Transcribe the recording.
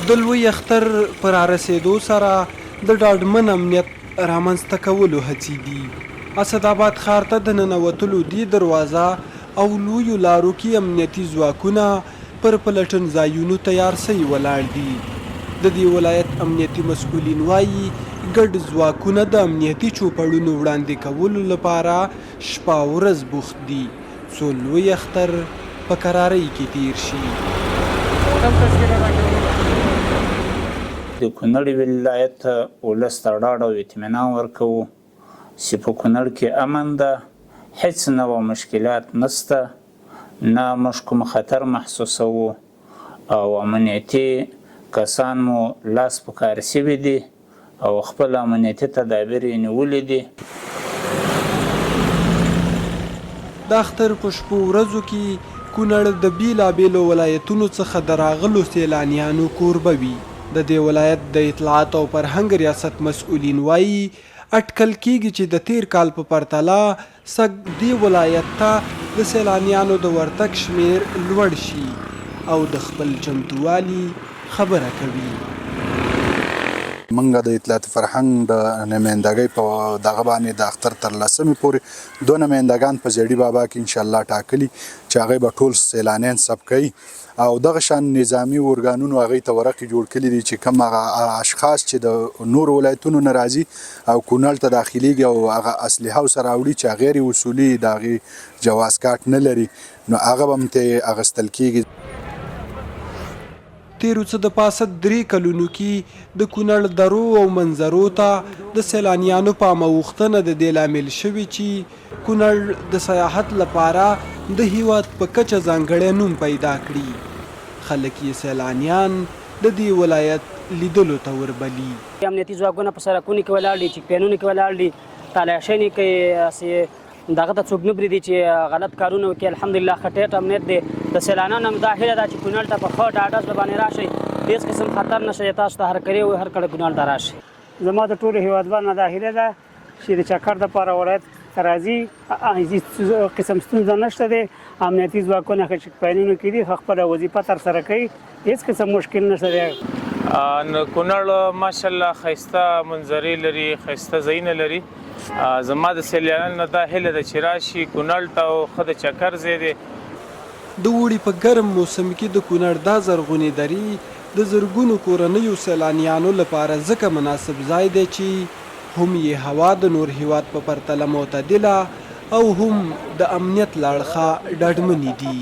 د لوی اختر په رارسېدو سره د ډاډمن امنیت رامنځته کولو هڅې دي. اسداباد ښار ته د ننوتلو دې دروازه او لویو لارو کې امنیتي ځواکونه پر پلټن ځایونو تیار سوي ولاړ دي. د دې ولایت امنیتي مسؤلین وایي ګډ ځواکونه د امنیتي چوپړونو وړاندې کولو لپاره شپه ورځ بوخت دي څو لوی اختر په کرارۍ کې تیر شي. د کونړ ولایت ولس ته ډاډ او اطمینان ورکوو چې په کونړ کې امن ده، هیڅ نوع مشکلات نشته، نه موږ کوم خطر محسوسوو او امنیتي کسان مو لاس په کار شوي دي او خپل امنیتي تدابیر یې نیولي دي. د اختر په شپو ورځو کې کونړ د بیلابیلو ولایتونو څخه د راغلو سیلانیانو کوربه وي. د دې ولایت د اطلاعات او فرهنګ ریاست مسؤلین وایي اټکل کیږي چې د تیر کال په پرتله سږ دې ولایت ته د سیلانیانو د ورتګ شمیر لوړ شي او د خپل چمتووالي خبره کوي. منګه د اطلاعات فرهنګ د نمایندګۍ په دغه باندې د اختر تر 10مې پورې 2 نمایندګان په زیړي بابا کې انشاءالله ټاکلي چې هغوی به ټول سیلانیان ثبت کوي او دغه شان نظامي ارګانونو هغوی ته ورقې جوړ کړي دي چې کوم هغه اشخاص چې د نورو ولایتونو نه راځي او کونړ ته داخلیږي او هغه اسلحه ورسره راوړي چې غیر اصولي د هغې جواز کارت نه لري نو هغه به هم ترې اخیستل کېږي. تیرو څه د پاسه 3 کلونو کې د کونړ درو او منظرو ته د سیلانیانو پام اوښتنه د دې لامل شوي چې کونړ د سیاحت لپاره د هیواد په کچه ځانګړی نوم پیدا کړي. خلک یې سیلانیان د دې ولایت لیدلو ته وربلي. امنیتي ځواکونه په سړکونو کې ولاړ دي، چیک پینونو کې ولاړ دي، تالاشۍ کوي، دغه ته څوک نه پرېږدي چې غلط کارونه وکړي. الحمدلله ښه ټیټ امنیت دی. د سیلانیانو هم دا هیله ده چې کونړ ته په ښه ډاډه زړه باندې راشئ، هېڅ قسم خطر نشته، تاسو ته هر کړی وي هر کله کونړ ته راشئ. زما د ټولو هېوادوالو نه دا هیله ده چې د چکر دپاره ولایت ته راځي، هېڅ قسم ستونزه نشته دی. امنیتي ځواکونه ښه چیک پاینونو کې دي، ښه خپله وظیفه ترسره کوي، هېڅ قسم مشکل نشته دی. کونړ ماشاءالله ښایسته منظرې لري، ښایسته ځایونه لري. زما د سیلانیانو نه دا هیله ده چې راشي کونړ ته او ښه د چکر ځای دی. د اوړي په ګرم موسم کې د کونړ دا زرغونې درې د زرګونو کورنیو سیلانیانو لپاره ځکه مناسب ځای دی چې هم یې هوا د نور هیواد په پرتله معتدله او هم د امنیت له اړخه ډاډمنې دي.